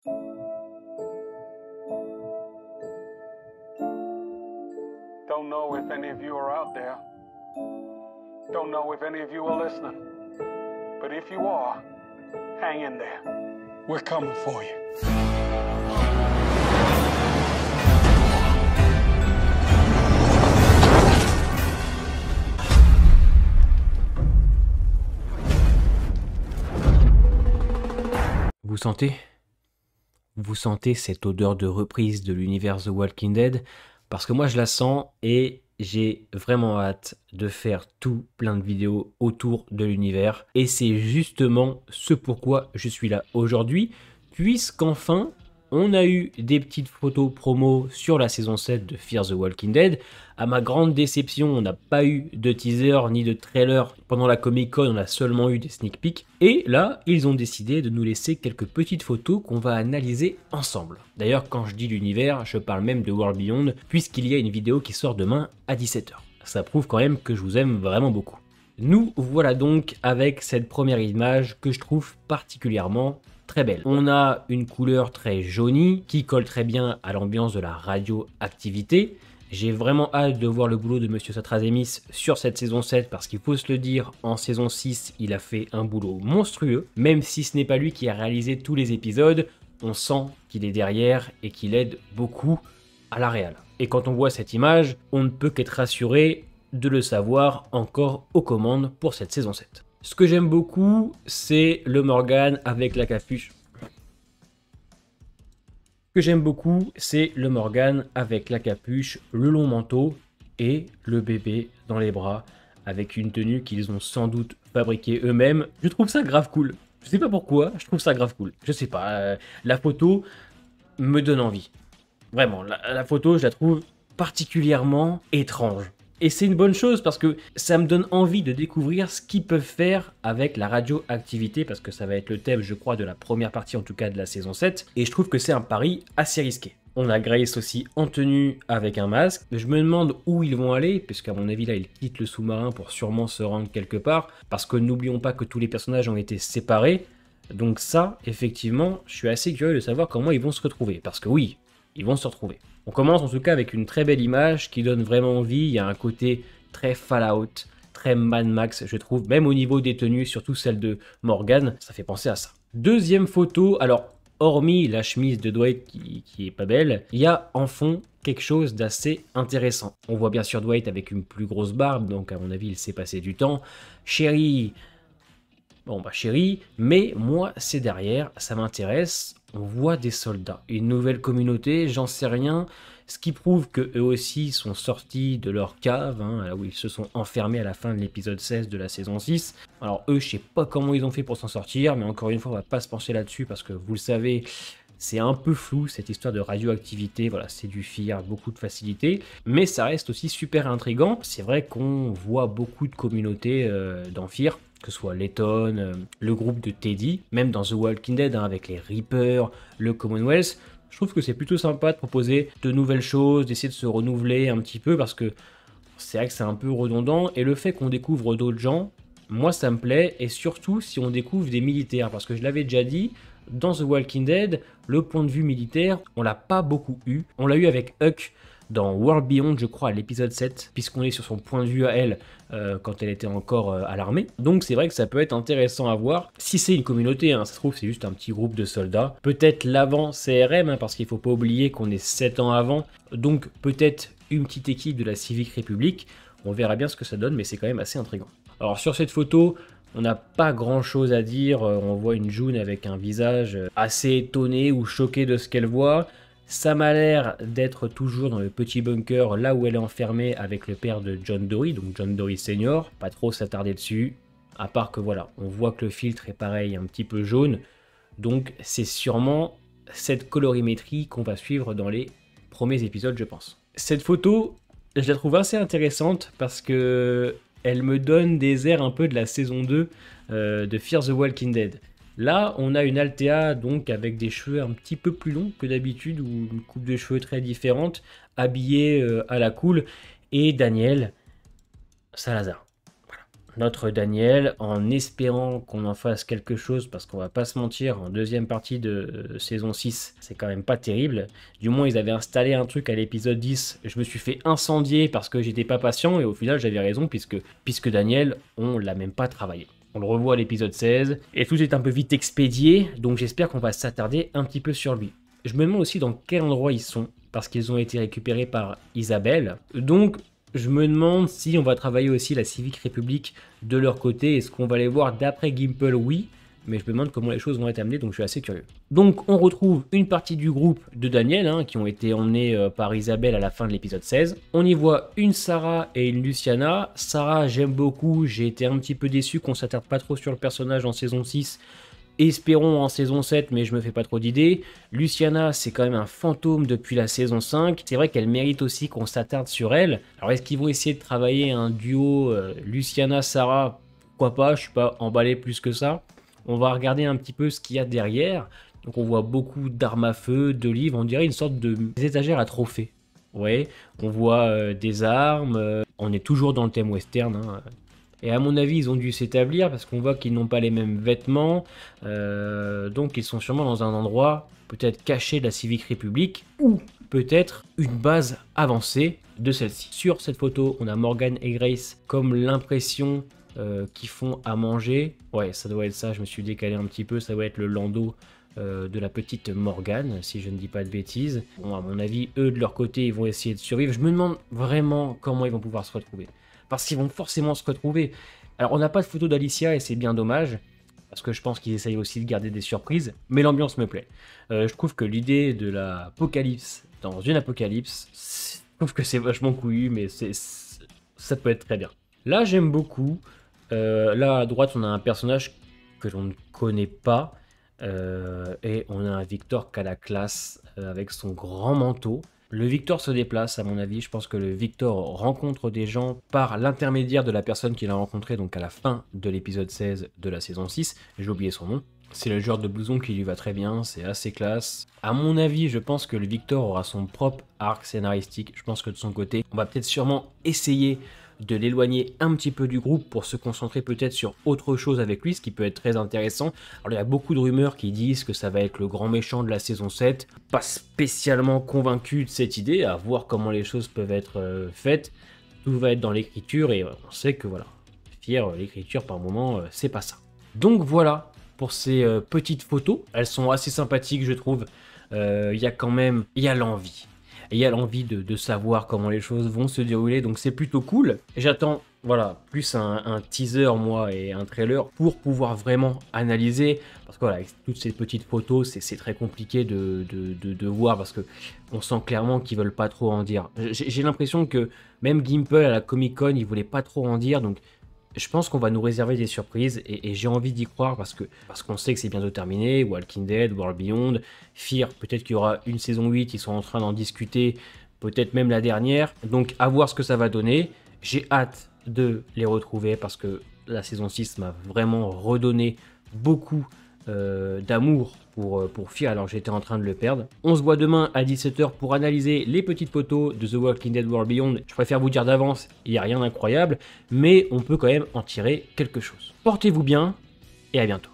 Don't know if any of you are out there. Don't know if any of you are listening. But if you are, hang in there. We're coming for you. Vous sentez? Vous sentez cette odeur de reprise de l'univers The Walking Dead? Parce que moi je la sens et j'ai vraiment hâte de faire tout plein de vidéos autour de l'univers. Et c'est justement ce pourquoi je suis là aujourd'hui, puisqu'enfin on a eu des petites photos promo sur la saison 7 de Fear the Walking Dead. À ma grande déception, on n'a pas eu de teaser ni de trailer. Pendant la Comic Con, on a seulement eu des sneak peeks. Et là, ils ont décidé de nous laisser quelques petites photos qu'on va analyser ensemble. D'ailleurs, quand je dis l'univers, je parle même de World Beyond, puisqu'il y a une vidéo qui sort demain à 17 h. Ça prouve quand même que je vous aime vraiment beaucoup. Nous voilà donc avec cette première image que je trouve particulièrement très belle. On a une couleur très jaunie qui colle très bien à l'ambiance de la radioactivité. J'ai vraiment hâte de voir le boulot de Monsieur Satrazemis sur cette saison 7 parce qu'il faut se le dire, en saison 6, il a fait un boulot monstrueux. Même si ce n'est pas lui qui a réalisé tous les épisodes, on sent qu'il est derrière et qu'il aide beaucoup à la réal. Et quand on voit cette image, on ne peut qu'être rassuré de le savoir encore aux commandes pour cette saison 7. Ce que j'aime beaucoup, c'est le Morgan avec la capuche. Le long manteau et le bébé dans les bras avec une tenue qu'ils ont sans doute fabriquée eux-mêmes. Je trouve ça grave cool. Je sais pas pourquoi, je trouve ça grave cool. Je sais pas, la photo me donne envie. Vraiment, la photo, je la trouve particulièrement étrange. Et c'est une bonne chose parce que ça me donne envie de découvrir ce qu'ils peuvent faire avec la radioactivité parce que ça va être le thème, je crois, de la première partie en tout cas de la saison 7. Et je trouve que c'est un pari assez risqué. On a Grace aussi en tenue avec un masque. Je me demande où ils vont aller puisqu'à mon avis là, ils quittent le sous-marin pour sûrement se rendre quelque part parce que n'oublions pas que tous les personnages ont été séparés. Donc ça, effectivement, je suis assez curieux de savoir comment ils vont se retrouver parce que oui, ils vont se retrouver. On commence en tout cas avec une très belle image qui donne vraiment envie. Il y a un côté très Fallout, très Mad Max, je trouve. Même au niveau des tenues, surtout celle de Morgan, ça fait penser à ça. Deuxième photo, alors hormis la chemise de Dwight qui est pas belle, il y a en fond quelque chose d'assez intéressant. On voit bien sûr Dwight avec une plus grosse barbe, donc à mon avis il s'est passé du temps. Sherry, bon bah Sherry, mais moi c'est derrière, ça m'intéresse. On voit des soldats, une nouvelle communauté, j'en sais rien, ce qui prouve qu'eux aussi sont sortis de leur cave, là où ils se sont enfermés à la fin de l'épisode 16 de la saison 6. Alors eux, je sais pas comment ils ont fait pour s'en sortir, mais encore une fois, on va pas se pencher là-dessus parce que vous le savez, c'est un peu flou cette histoire de radioactivité, voilà, c'est du fear, beaucoup de facilité, mais ça reste aussi super intriguant. C'est vrai qu'on voit beaucoup de communautés dans Fear, que ce soit Letton, le groupe de Teddy, même dans The Walking Dead, avec les Reapers, le Commonwealth. Je trouve que c'est plutôt sympa de proposer de nouvelles choses, d'essayer de se renouveler un petit peu, parce que c'est vrai que c'est un peu redondant, et le fait qu'on découvre d'autres gens, moi ça me plaît, et surtout si on découvre des militaires, parce que je l'avais déjà dit, dans The Walking Dead, le point de vue militaire, on l'a pas beaucoup eu. On l'a eu avec Huck dans World Beyond, je crois, à l'épisode 7, puisqu'on est sur son point de vue à elle quand elle était encore à l'armée. Donc c'est vrai que ça peut être intéressant à voir. Si c'est une communauté, ça se trouve, c'est juste un petit groupe de soldats. Peut-être l'avant CRM, parce qu'il faut pas oublier qu'on est 7 ans avant. Donc peut-être une petite équipe de la Civic République. On verra bien ce que ça donne, mais c'est quand même assez intriguant. Alors sur cette photo, on n'a pas grand chose à dire. On voit une June avec un visage assez étonné ou choqué de ce qu'elle voit. Ça m'a l'air d'être toujours dans le petit bunker, là où elle est enfermée avec le père de John Dory, donc John Dory Senior. Pas trop s'attarder dessus, à part que voilà, on voit que le filtre est pareil, un petit peu jaune. Donc c'est sûrement cette colorimétrie qu'on va suivre dans les premiers épisodes, je pense. Cette photo, je la trouve assez intéressante parce que elle me donne des airs un peu de la saison 2 de Fear the Walking Dead. Là, on a une Althea donc avec des cheveux un petit peu plus longs que d'habitude, ou une coupe de cheveux très différente, habillée à la cool, et Daniel Salazar. Voilà. notre Daniel, en espérant qu'on en fasse quelque chose, parce qu'on va pas se mentir, en deuxième partie de saison 6, c'est quand même pas terrible. Du moins, ils avaient installé un truc à l'épisode 10, je me suis fait incendier parce que j'étais pas patient, et au final, j'avais raison, puisque Daniel, on l'a même pas travaillé. On le revoit à l'épisode 16, et tout est un peu vite expédié, donc j'espère qu'on va s'attarder un petit peu sur lui. Je me demande aussi dans quel endroit ils sont, parce qu'ils ont été récupérés par Isabelle. Donc, je me demande si on va travailler aussi la Civic Republic de leur côté. Est-ce qu'on va les voir d'après Gimple? Oui, mais je me demande comment les choses vont être amenées, donc je suis assez curieux. Donc, on retrouve une partie du groupe de Daniel, qui ont été emmenés par Isabelle à la fin de l'épisode 16. On y voit une Sarah et une Luciana. Sarah, j'aime beaucoup, j'ai été un petit peu déçu qu'on s'attarde pas trop sur le personnage en saison 6. Espérons en saison 7, mais je me fais pas trop d'idées. Luciana, c'est quand même un fantôme depuis la saison 5. C'est vrai qu'elle mérite aussi qu'on s'attarde sur elle. Alors, est-ce qu'ils vont essayer de travailler un duo Luciana-Sarah? Pourquoi pas, je suis pas emballé plus que ça. On va regarder un petit peu ce qu'il y a derrière. Donc, on voit beaucoup d'armes à feu, de livres. On dirait une sorte de étagères à trophées. Ouais, on voit des armes. On est toujours dans le thème western, Et à mon avis, ils ont dû s'établir parce qu'on voit qu'ils n'ont pas les mêmes vêtements. Donc ils sont sûrement dans un endroit peut-être caché de la Civic Republic ou peut-être une base avancée de celle-ci. Sur cette photo, on a Morgan et Grace comme l'impression qu'ils font à manger. Ouais, ça doit être ça, je me suis décalé un petit peu. Ça doit être le landau de la petite Morgane, si je ne dis pas de bêtises. Bon, à mon avis, eux, de leur côté, ils vont essayer de survivre. Je me demande vraiment comment ils vont pouvoir se retrouver. Parce qu'ils vont forcément se retrouver. Alors, on n'a pas de photo d'Alicia et c'est bien dommage, parce que je pense qu'ils essayent aussi de garder des surprises, mais l'ambiance me plaît. Je trouve que l'idée de l'apocalypse dans une apocalypse, je trouve que c'est vachement couillu, mais ça peut être très bien. Là, j'aime beaucoup. Là, à droite, on a un personnage que l'on ne connaît pas, et on a un Victor qui a la classe avec son grand manteau. Le Victor se déplace, à mon avis. Je pense que le Victor rencontre des gens par l'intermédiaire de la personne qu'il a rencontrée, donc à la fin de l'épisode 16 de la saison 6. J'ai oublié son nom. C'est le genre de blouson qui lui va très bien, c'est assez classe. À mon avis, je pense que le Victor aura son propre arc scénaristique. Je pense que de son côté, on va peut-être sûrement essayer de l'éloigner un petit peu du groupe pour se concentrer peut-être sur autre chose avec lui, ce qui peut être très intéressant. Alors il y a beaucoup de rumeurs qui disent que ça va être le grand méchant de la saison 7. Pas spécialement convaincu de cette idée, à voir comment les choses peuvent être faites. Tout va être dans l'écriture et on sait que voilà, l'écriture par moment, c'est pas ça. Donc voilà pour ces petites photos. Elles sont assez sympathiques, je trouve. Il y a l'envie. Et il y a l'envie de savoir comment les choses vont se dérouler, donc c'est plutôt cool. J'attends, voilà, plus un teaser, moi, et un trailer pour pouvoir vraiment analyser. Parce que voilà, avec toutes ces petites photos, c'est très compliqué de voir, parce que on sent clairement qu'ils veulent pas trop en dire. J'ai l'impression que même Gimple à la Comic-Con, il voulait pas trop en dire, donc je pense qu'on va nous réserver des surprises et j'ai envie d'y croire parce qu'on sait que c'est bientôt terminé. Walking Dead, World Beyond, Fear, peut-être qu'il y aura une saison 8, ils sont en train d'en discuter, peut-être même la dernière. Donc à voir ce que ça va donner. J'ai hâte de les retrouver parce que la saison 6 m'a vraiment redonné beaucoup d'amour pour Fear alors j'étais en train de le perdre. On se voit demain à 17 h pour analyser les petites photos de The Walking Dead World Beyond. Je préfère vous dire d'avance, il n'y a rien d'incroyable, mais on peut quand même en tirer quelque chose. Portez-vous bien et à bientôt.